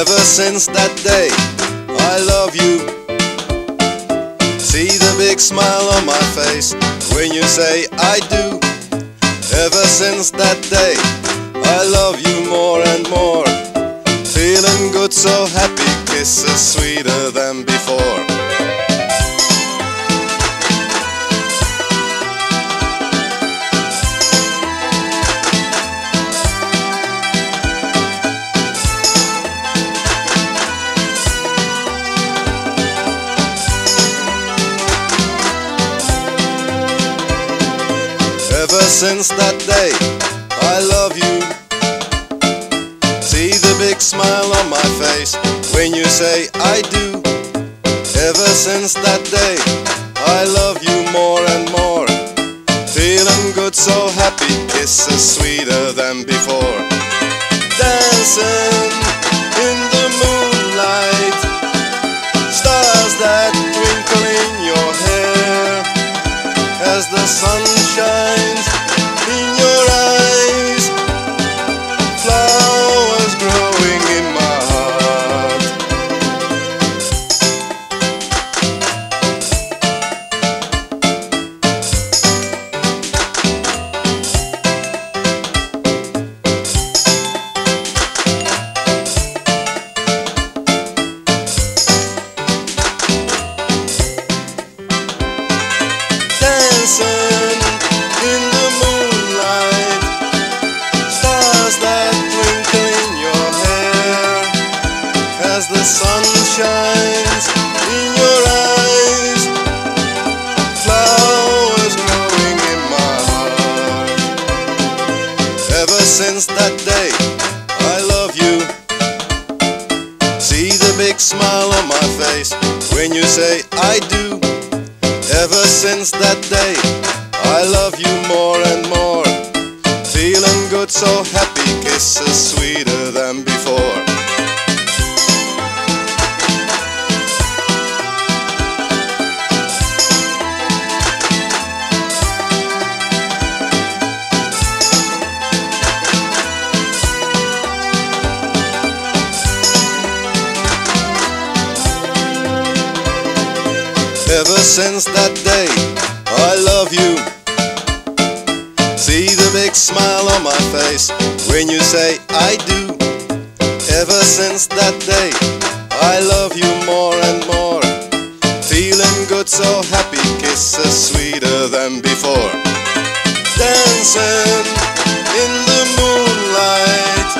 Ever since that day, I love you. See the big smile on my face when you say I do. Ever since that day, I love you more and more. Feeling good, so happy, kisses sweeter than before. Ever since that day, I love you. See the big smile on my face when you say I do. Ever since that day, I love you more and more. Feeling good, so happy, kisses sweeter than before. Dancing in the moonlight, stars that twinkle in your hair as the sun shines in your eyes. Flowers growing in my heart. Dancing in the moonlight, stars that twinkle in your hair as the sun shines in your eyes. Flowers growing in my heart. Ever since that day, I love you. See the big smile on my face when you say I do. Ever since that day, I love you more and more. Feeling good, so happy, kisses sweeter than before. Ever since that day, I love you. See the big smile on my face when you say I do. Ever since that day, I love you more and more. Feeling good, so happy, kisses sweeter than before. Dancing in the moonlight,